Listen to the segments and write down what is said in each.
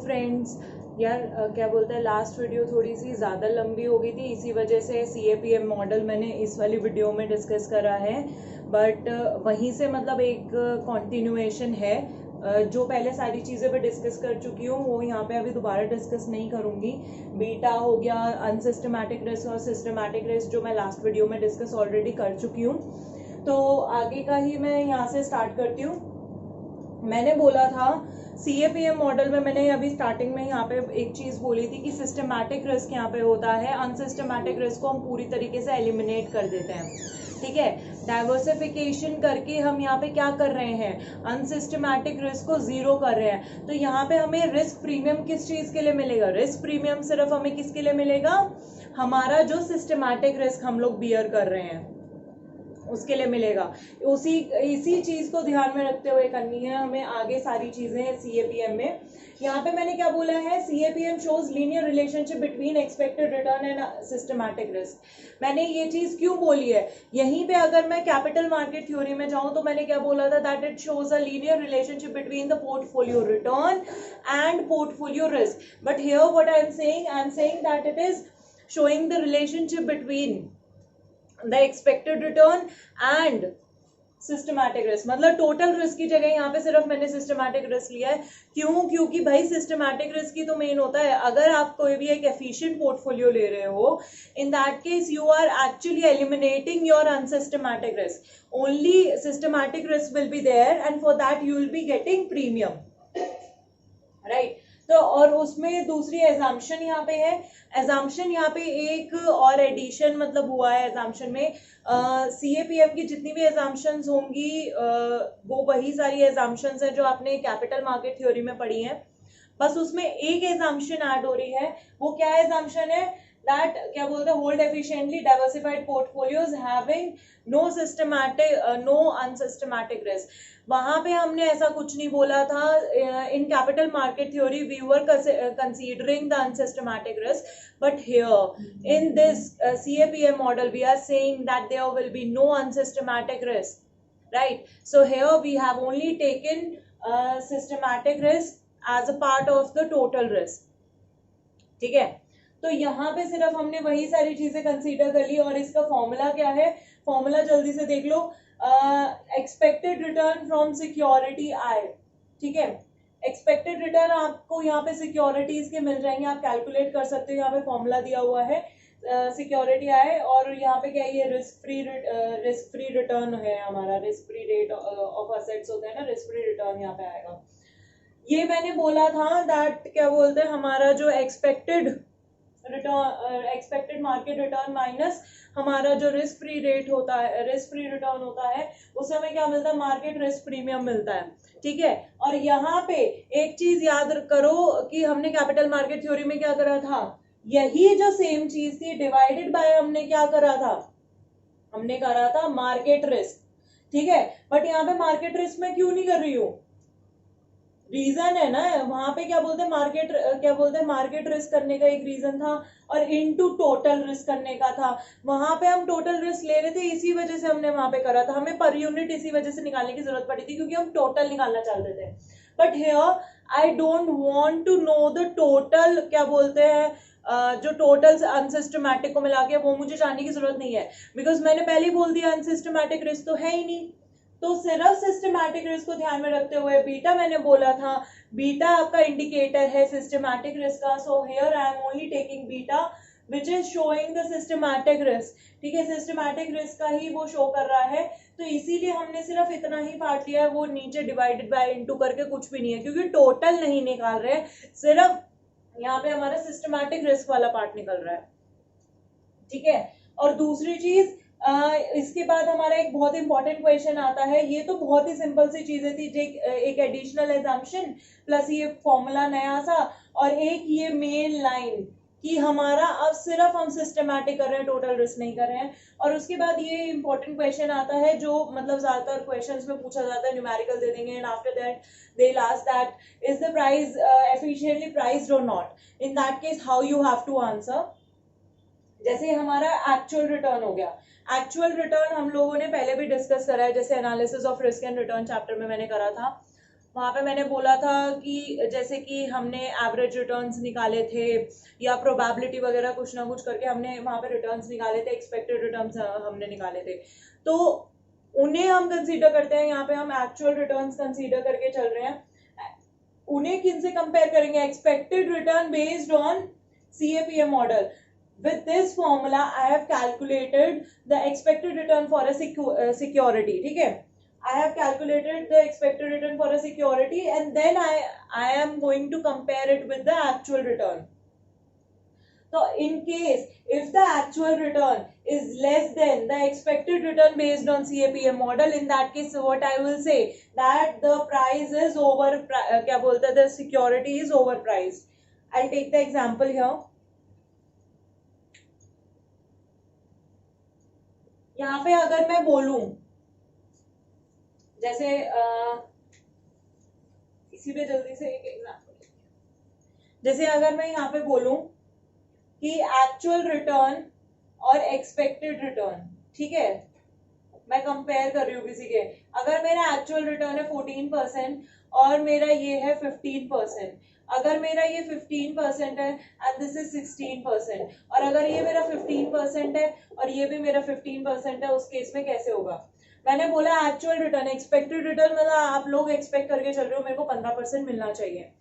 Friends, यार क्या बोलते हैं, लास्ट वीडियो थोड़ी सी ज़्यादा लंबी हो गई थी, इसी वजह से CAPM मॉडल मैंने इस वाली वीडियो में डिस्कस करा है। बट वहीं से मतलब एक कंटिन्यूएशन है। जो पहले सारी चीज़ें मैं डिस्कस कर चुकी हूँ वो यहाँ पे अभी दोबारा डिस्कस नहीं करूँगी। बीटा हो गया, अनसिस्टमैटिक रिस्क और सिस्टमैटिक रिस्क जो मैं लास्ट वीडियो में डिस्कस ऑलरेडी कर चुकी हूँ, तो आगे का ही मैं यहाँ से स्टार्ट करती हूँ। मैंने बोला था CAPM मॉडल में, मैंने अभी स्टार्टिंग में यहाँ पे एक चीज बोली थी कि सिस्टमैटिक रिस्क यहाँ पे होता है, अनसिस्टमैटिक रिस्क को हम पूरी तरीके से एलिमिनेट कर देते हैं। ठीक है, डाइवर्सिफिकेशन करके हम यहाँ पे क्या कर रहे हैं, अनसिस्टमैटिक रिस्क को जीरो कर रहे हैं। तो यहाँ पे हमें रिस्क प्रीमियम किस चीज के लिए मिलेगा, रिस्क प्रीमियम सिर्फ हमें किसके लिए मिलेगा, हमारा जो सिस्टमैटिक रिस्क हम लोग बियर कर रहे हैं उसके लिए मिलेगा। इसी चीज को ध्यान में रखते हुए करनी है हमें आगे सारी चीजें CAPM में। यहाँ पे मैंने क्या बोला है, CAPM shows linear relationship between expected return and systematic risk. मैंने ये चीज क्यों बोली है, यहीं पे अगर मैं कैपिटल मार्केट थ्योरी में जाऊं तो मैंने क्या बोला था, that it shows a linear relationship between the portfolio return and portfolio risk. But here what I am saying that it is showing the relationship between the expected return and systematic risk. मतलब total risk की जगह यहाँ पे सिर्फ मैंने systematic risk लिया है। क्यों, क्योंकि भाई सिस्टमैटिक रिस्क ही तो मेन होता है। अगर आप कोई भी एक एफिशिएंट पोर्टफोलियो ले रहे हो, in that case you are actually eliminating your unsystematic risk, only systematic risk will be there and for that you will be getting premium, right. तो और उसमें दूसरी एग्जाम्पशन यहाँ पे है, एग्जाम्पशन यहाँ पे एक और एडिशन मतलब हुआ है एग्जाम्पशन में। CAPM की जितनी भी एग्जाम्पशंस होंगी वो वही सारी एग्जाम्पशंस हैं जो आपने कैपिटल मार्केट थ्योरी में पढ़ी हैं, बस उसमें एक एग्जाम्पशन ऐड हो रही है। वो क्या एग्जाम्पशन है, दैट क्या बोलते हैं, hold efficiently diversified portfolios having no systematic no unsystematic risk. वहां पे हमने ऐसा कुछ नहीं बोला था। In capital market theory we were considering the unsystematic risk, but here in this CAPM model we are saying that there will be no unsystematic risk, right? So here we have only taken systematic risk as a part of the total risk. ठीक है, तो यहाँ पे सिर्फ हमने वही सारी चीजें कंसीडर कर ली। और इसका फॉर्मूला क्या है, फॉर्मूला जल्दी से देख लो, एक्सपेक्टेड रिटर्न फ्रॉम सिक्योरिटी आय। ठीक है, एक्सपेक्टेड रिटर्न आपको यहाँ पे सिक्योरिटीज के मिल जाएंगे, आप कैलकुलेट कर सकते हो। यहाँ पे फॉर्मूला दिया हुआ है सिक्योरिटी आय, और यहाँ पे क्या है, ये रिस्क फ्री रिटर्न है हमारा, risk free rate of assets होता है ना, रिस्क फ्री रिटर्न यहाँ पे आएगा। ये मैंने बोला था दैट क्या बोलते हैं, हमारा जो expected return, expected market return minus हमारा जो रिस्क फ्री रेट होता है, रिस्क फ्री रिटर्न होता है, उससे हमें क्या मिलता है, मार्केट रिस्क प्रीमियम मिलता है। ठीक है, और यहाँ पे एक चीज याद करो कि हमने कैपिटल मार्केट थ्योरी में क्या करा था, यही जो सेम चीज थी डिवाइडेड बाय हमने क्या करा था, हमने करा था मार्केट रिस्क। ठीक है, बट यहाँ पे मार्केट रिस्क में क्यों नहीं कर रही हूँ, रीजन है ना, वहां पे क्या बोलते हैं मार्केट रिस्क करने का एक रीजन था और इनटू टोटल रिस्क करने का था। वहां पे हम टोटल रिस्क ले रहे थे, इसी वजह से हमने वहां पे करा था। हमें पर यूनिट इसी वजह से निकालने की जरूरत पड़ी थी क्योंकि हम टोटल निकालना चाहते थे। But here I don't want to know the total, क्या बोलते हैं जो टोटल अनसिस्टमैटिक को मिला के, वो मुझे जानने की जरूरत नहीं है, बिकॉज मैंने पहले ही बोल दिया अनसिस्टमैटिक रिस्क तो है ही नहीं। तो सिर्फ सिस्टमैटिक रिस्क को ध्यान में रखते हुए बीटा मैंने बोला था, बीटा आपका इंडिकेटर है सिस्टमैटिक रिस्क का। So here I am only taking beta which is showing the systematic risk. ठीक है, सिस्टमैटिक रिस्क का ही वो शो कर रहा है, तो इसीलिए हमने सिर्फ इतना ही पार्ट लिया है, वो नीचे डिवाइडेड बाय इनटू करके कुछ भी नहीं है, क्योंकि टोटल नहीं निकाल रहे, सिर्फ यहाँ पे हमारा सिस्टमैटिक रिस्क वाला पार्ट निकल रहा है। ठीक है, और दूसरी चीज इसके बाद हमारा एक बहुत इंपॉर्टेंट क्वेश्चन आता है। ये तो बहुत ही सिंपल सी चीजें थी, एक एडिशनल एग्जाम्पशन प्लस ये फॉर्मूला नया सा, और एक ये मेन लाइन कि हमारा अब सिर्फ हम सिस्टमैटिक कर रहे हैं, टोटल रिस्क नहीं कर रहे हैं। और उसके बाद ये इंपॉर्टेंट क्वेश्चन आता है जो मतलब ज्यादातर क्वेश्चंस में पूछा जाता है, न्यूमेरिकल दे देंगे and after that they last that is the price efficiently priced और not. In that case how you have to answer. जैसे हमारा एक्चुअल रिटर्न हो गया, एक्चुअल रिटर्न हम लोगों ने पहले भी डिस्कस करा है, जैसे analysis of risk and return chapter में मैंने करा था। वहां पे मैंने बोला था कि जैसे कि हमने एवरेज रिटर्न्स निकाले थे या प्रोबेबिलिटी वगैरह कुछ ना कुछ करके हमने वहां पे रिटर्न्स निकाले थे, एक्सपेक्टेड रिटर्न्स हमने निकाले थे, तो उन्हें हम कंसीडर करते हैं। यहाँ पे हम एक्चुअल रिटर्न्स कंसीडर करके चल रहे हैं। उन्हें किन से कंपेयर करेंगे? Expected return based on CAPM model. With this formula, I have calculated the expected return for a security. ठीक है, I have calculated the expected return for a security, and then I am going to compare it with the actual return. So in case if the actual return is less than the expected return based on CAPM model, in that case what I will say that the price is over, क्या बोलते हैं, the security is overpriced. I'll take the example here. यहाँ पे अगर मैं बोलूं जैसे इसी पे जल्दी से एक एग्जांपल, जैसे अगर मैं यहाँ पे बोलूं कि एक्चुअल रिटर्न और एक्सपेक्टेड रिटर्न, ठीक है, मैं कंपेयर कर रही हूँ किसी के, अगर मेरा एक्चुअल रिटर्न है 14% और मेरा ये है 15%, अगर मेरा ये 15% है एंड दिस इज 16%, और अगर ये मेरा 15% है और ये भी मेरा 15% है, उस केस में कैसे होगा? मैंने बोला एक्चुअल रिटर्न, एक्सपेक्टेड रिटर्न मतलब आप लोग एक्सपेक्ट करके चल रहे हो मेरे को 15% मिलना चाहिए,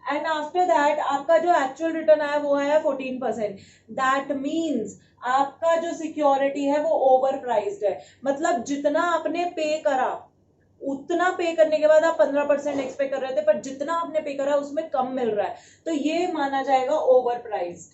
एंड आफ्टर दैट आपका जो एक्चुअल रिटर्न आया वो है 14%. दैट मीन्स आपका जो सिक्योरिटी है वो ओवर प्राइस्ड है, मतलब जितना आपने पे करा उतना पे करने के बाद आप 15% एक्सपेक्ट कर रहे थे, पर जितना आपने पे करा उसमें कम मिल रहा है, तो ये माना जाएगा ओवर प्राइस्ड.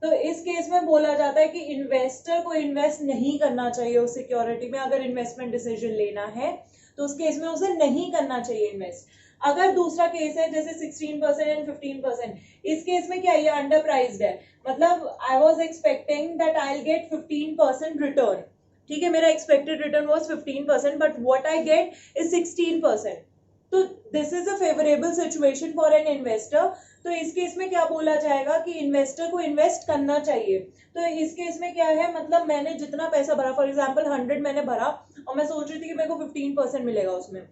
तो इस केस में बोला जाता है कि इन्वेस्टर को इन्वेस्ट नहीं करना चाहिए उस सिक्योरिटी में. अगर इन्वेस्टमेंट डिसीजन लेना है तो उस केस में उसे नहीं करना चाहिए इन्वेस्ट. अगर दूसरा केस है जैसे 16% एंड 15%, इस केस में क्या है, ये अंडर प्राइस्ड है, मतलब I was expecting that I will get 15% return, ठीक है, मेरा expected return was 15%, but what I get is 16%. तो this is a favourable situation for an investor. तो इस केस में क्या बोला जाएगा कि इन्वेस्टर को इन्वेस्ट करना चाहिए. तो इस केस में क्या है, मतलब मैंने जितना पैसा भरा, फॉर एग्जांपल 100 मैंने भरा और मैं सोच रही थी कि मेरे को 15% मिलेगा उसमें,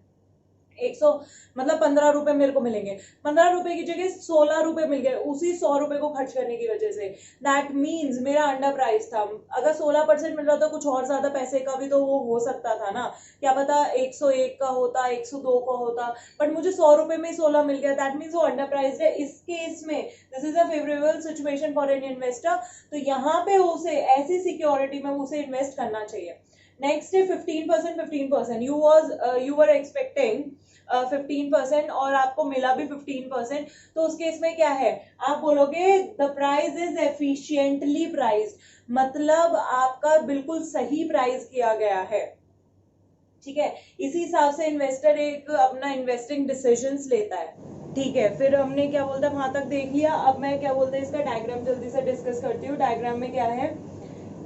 100 मतलब 15 रुपए मेरे को मिलेंगे, 15 रुपए की जगह 16 रुपए मिल गए उसी 100 रुपए को खर्च करने की वजह से. दैट मीन्स मेरा अंडर प्राइस था. अगर 16% मिल रहा था, कुछ और ज्यादा पैसे का भी तो वो हो सकता था ना, क्या पता 101 का होता, 102 का होता, बट मुझे 100 रुपए में 16 मिल गया. दैट मीन्स वो अंडर प्राइस है. इस केस में this is a favourable situation for an investor. तो यहाँ पे उसे ऐसी सिक्योरिटी में उसे इन्वेस्ट करना चाहिए. नेक्स्ट है 15%. यू वर एक्सपेक्टिंग 15% और आपको मिला भी 15%, तो उस केस में क्या है, आप बोलोगे the price is efficiently priced, मतलब आपका बिल्कुल सही प्राइस किया गया है, ठीक है. इसी हिसाब से इन्वेस्टर एक अपना इन्वेस्टिंग डिसीजंस लेता है. ठीक है, फिर हमने क्या बोलते हैं वहां तक देख लिया. अब मैं क्या बोलते हैं इसका डायग्राम जल्दी से डिस्कस करती हूँ. डायग्राम में क्या है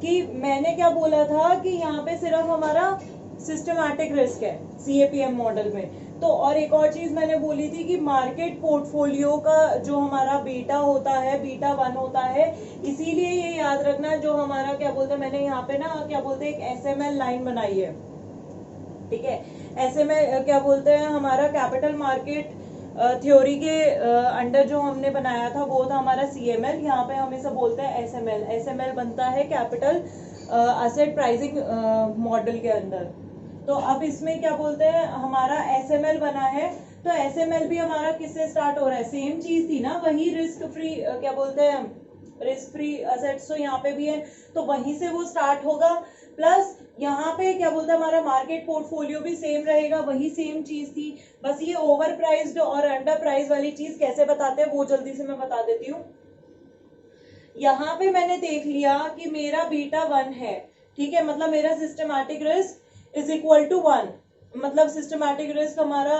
कि मैंने क्या बोला था कि यहाँ पे सिर्फ हमारा सिस्टमैटिक रिस्क है CAPM मॉडल में. तो और एक और चीज मैंने बोली थी कि मार्केट पोर्टफोलियो का जो हमारा बीटा होता है, बीटा 1 होता है, इसीलिए ये याद रखना जो हमारा क्या बोलते हैं, मैंने यहाँ पे ना क्या बोलते हैं एक SML लाइन बनाई है, ठीक है. SML क्या बोलते हैं, हमारा कैपिटल मार्केट थ्योरी के अंडर जो हमने बनाया था वो था हमारा CML. यहाँ पे हम इसे बोलते हैं SML. SML बनता है कैपिटल असेट प्राइसिंग मॉडल के अंदर. तो अब इसमें क्या बोलते हैं हमारा SML बना है, तो SML भी हमारा किससे स्टार्ट हो रहा है, सेम चीज थी ना, वही रिस्क फ्री क्या बोलते हैं रिस्क फ्री असेट्स, तो यहाँ पे भी है, तो वहीं से वो स्टार्ट होगा. प्लस यहाँ पे क्या बोलते हैं हमारा मार्केट पोर्टफोलियो भी सेम रहेगा, वही सेम चीज थी. बस ये ओवर प्राइस्ड और अंडर प्राइस वाली चीज कैसे बताते हैं वो जल्दी से मैं बता देती हूँ. यहाँ पे मैंने देख लिया कि मेरा बीटा 1 है, ठीक है, मतलब मेरा systematic risk is equal to 1, मतलब सिस्टमैटिक रिस्क हमारा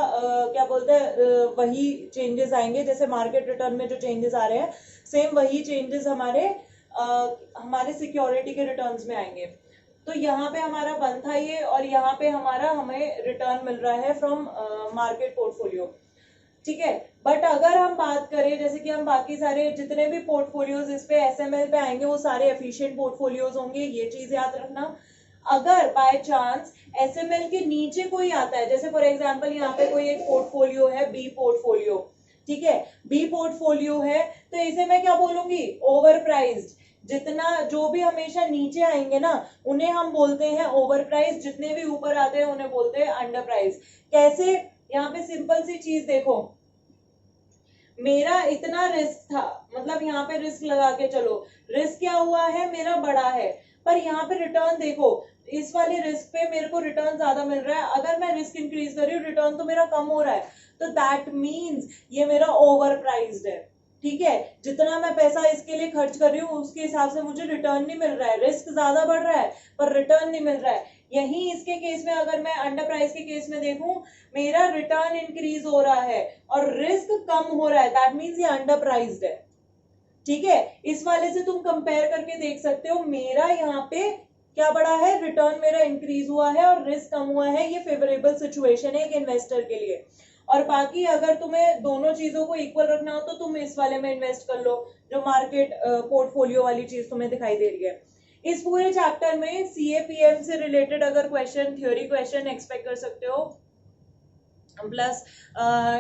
क्या बोलते हैं वही चेंजेस आएंगे जैसे मार्केट रिटर्न में जो चेंजेस आ रहे हैं, सेम वही चेंजेस हमारे सिक्योरिटी के रिटर्न्स में आएंगे. तो यहाँ पे हमारा 1 था ये, और यहाँ पे हमारा हमें रिटर्न मिल रहा है फ्रॉम मार्केट पोर्टफोलियो, ठीक है. बट अगर हम बात करें जैसे कि हम बाकी सारे जितने भी पोर्टफोलियोज इस पे SML पे आएंगे वो सारे एफिशिएंट पोर्टफोलियोज होंगे, ये चीज याद रखना. अगर बाय चांस एसएमएल के नीचे कोई आता है, जैसे फॉर एग्जांपल यहाँ पे कोई एक पोर्टफोलियो है, बी पोर्टफोलियो, ठीक है, बी पोर्टफोलियो है, तो इसे मैं क्या बोलूंगी, ओवर प्राइस्ड। जितना जो भी हमेशा नीचे आएंगे ना उन्हें हम बोलते हैं ओवर प्राइस, जितने भी ऊपर आते हैं उन्हें बोलते हैं अंडर प्राइस। कैसे, यहाँ पे सिंपल सी चीज देखो, मेरा इतना रिस्क था, मतलब यहाँ पे रिस्क लगा के चलो, रिस्क क्या हुआ है, मेरा बड़ा है, पर यहाँ पे रिटर्न देखो, इस वाले रिस्क पे मेरे को रिटर्न ज्यादा मिल रहा है, अगर मैं रिस्क इंक्रीज कर रही हूँ रिटर्न तो मेरा कम हो रहा है, तो दैट मीन्स ये मेरा ओवर प्राइस्ड है, ठीक है। जितना मैं पैसा इसके लिए खर्च कर रही हूँ उसके हिसाब से मुझे रिटर्न नहीं मिल रहा है, रिस्क ज्यादा बढ़ रहा है पर रिटर्न नहीं मिल रहा है। यही इसके केस में अगर मैं अंडर प्राइस के केस में देखूं, मेरा रिटर्न इंक्रीज हो रहा है और रिस्क कम हो रहा है, दैट मीन्स ये अंडर प्राइस्ड है, ठीक है। इस वाले से तुम कंपेयर करके देख सकते हो, मेरा यहाँ पे क्या बढ़ा है, रिटर्न मेरा इंक्रीज हुआ है और रिस्क कम हुआ है, ये फेवरेबल सिचुएशन है एक इन्वेस्टर के लिए। और बाकी अगर तुम्हें दोनों चीजों को इक्वल रखना हो तो तुम इस वाले में इन्वेस्ट कर लो, जो मार्केट पोर्टफोलियो वाली चीज तुम्हें दिखाई दे रही है। इस पूरे चैप्टर में सीएपीएम से रिलेटेड अगर क्वेश्चन, थ्योरी क्वेश्चन एक्सपेक्ट कर सकते हो, प्लस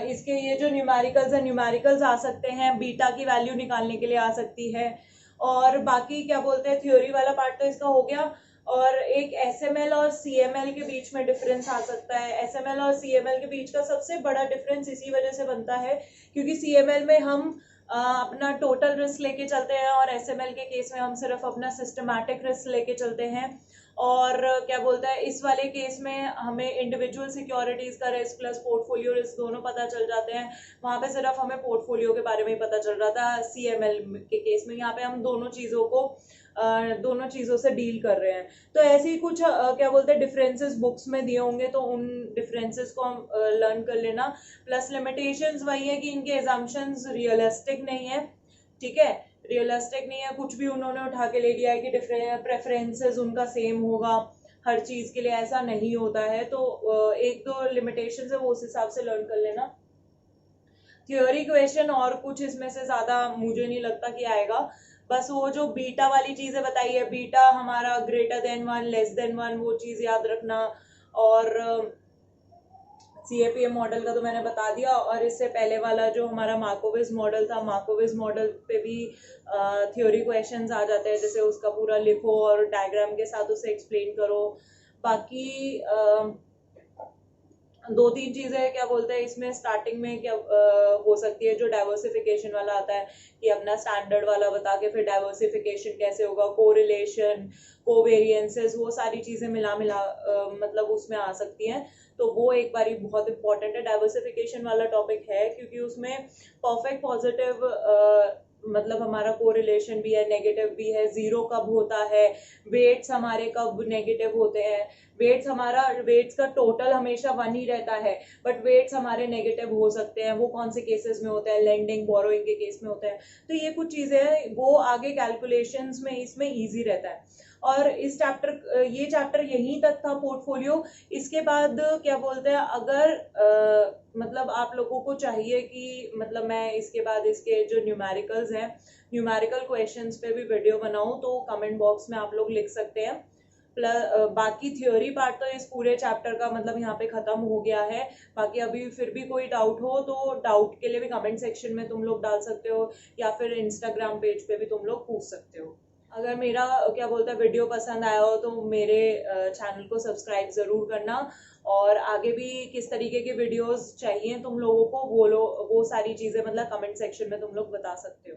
इसके ये जो न्यूमेरिकल्स है, न्यूमेरिकल्स आ सकते हैं, बीटा की वैल्यू निकालने के लिए आ सकती है, और बाकी क्या बोलते हैं, थ्योरी वाला पार्ट तो इसका हो गया। और एक एसएमएल और सीएमएल के बीच में डिफरेंस आ सकता है। एसएमएल और सीएमएल के बीच का सबसे बड़ा डिफरेंस इसी वजह से बनता है क्योंकि सीएमएल में हम अपना टोटल रिस्क लेके चलते हैं और एसएमएल के केस में हम सिर्फ अपना सिस्टमैटिक रिस्क लेके चलते हैं। और क्या बोलता है, इस वाले केस में हमें इंडिविजुअल सिक्योरिटीज का रिस्क प्लस पोर्टफोलियो रिस्क दोनों पता चल जाते हैं। वहां पे सिर्फ हमें पोर्टफोलियो के बारे में ही पता चल रहा था। सीएमएल के केस में यहाँ पे हम दोनों चीजों से डील कर रहे हैं। तो ऐसे ही कुछ क्या बोलते हैं डिफरेंसेस बुक्स में दिए होंगे, तो उन डिफरेंसेस को हम लर्न कर लेना। प्लस लिमिटेशंस वही है कि इनके एजम्पशंस रियलिस्टिक नहीं है, ठीक है, रियलिस्टिक नहीं है। कुछ भी उन्होंने उठा के ले लिया है कि प्रेफरेंसेस उनका सेम होगा हर चीज के लिए, ऐसा नहीं होता है। तो एक दो लिमिटेशंस है वो उस हिसाब से लर्न कर लेना। थ्योरी क्वेश्चन और कुछ इसमें से ज्यादा मुझे नहीं लगता कि आएगा। बस वो जो बीटा वाली चीजें बताई है, बीटा हमारा ग्रेटर देन 1 लेस देन 1, वो चीज याद रखना। और सीएपीएम मॉडल का तो मैंने बता दिया। और इससे पहले वाला जो हमारा मार्कोविज मॉडल था, मार्कोविज मॉडल पे भी थ्योरी क्वेश्चंस आ जाते हैं, जैसे उसका पूरा लिखो और डायग्राम के साथ उसे एक्सप्लेन करो। बाकी दो तीन चीजें क्या बोलते हैं इसमें स्टार्टिंग में क्या हो सकती है, जो डाइवर्सिफिकेशन वाला आता है कि अपना स्टैंडर्ड वाला बता के फिर डाइवर्सिफिकेशन कैसे होगा, कोरिलेशन, कोवेरिएंसेस, वो सारी चीजें मिला मतलब उसमें आ सकती हैं। तो वो एक बारी बहुत इंपॉर्टेंट है, डाइवर्सिफिकेशन वाला टॉपिक है, क्योंकि उसमें परफेक्ट पॉजिटिव मतलब हमारा कोरिलेशन भी है, नेगेटिव भी है, जीरो कब होता है, वेट्स हमारे कब नेगेटिव होते हैं, वेट्स का टोटल हमेशा 1 ही रहता है, बट वेट्स हमारे नेगेटिव हो सकते हैं, वो कौन से केसेस में होते हैं, लेंडिंग बोरोइंग के केस में होते हैं। तो ये कुछ चीजें हैं, वो आगे कैलकुलेशंस में इसमें इजी रहता है। और इस ये चैप्टर यहीं तक था पोर्टफोलियो। इसके बाद क्या बोलते हैं, अगर मतलब आप लोगों को चाहिए कि मतलब मैं इसके बाद इसके जो न्यूमेरिकल्स हैं, न्यूमेरिकल क्वेश्चंस पे भी वीडियो बनाऊं, तो कमेंट बॉक्स में आप लोग लिख सकते हैं। प्लस बाकी थ्योरी पार्ट तो इस पूरे चैप्टर का मतलब यहाँ पे खत्म हो गया है। बाकी अभी फिर भी कोई डाउट हो तो डाउट के लिए भी कमेंट सेक्शन में तुम लोग डाल सकते हो, या फिर इंस्टाग्राम पेज पे भी तुम लोग पूछ सकते हो। अगर मेरा क्या बोलता है वीडियो पसंद आया हो तो मेरे चैनल को सब्सक्राइब जरूर करना। और आगे भी किस तरीके के वीडियोस चाहिए तुम लोगों को, वो सारी चीजें मतलब कमेंट सेक्शन में तुम लोग बता सकते हो।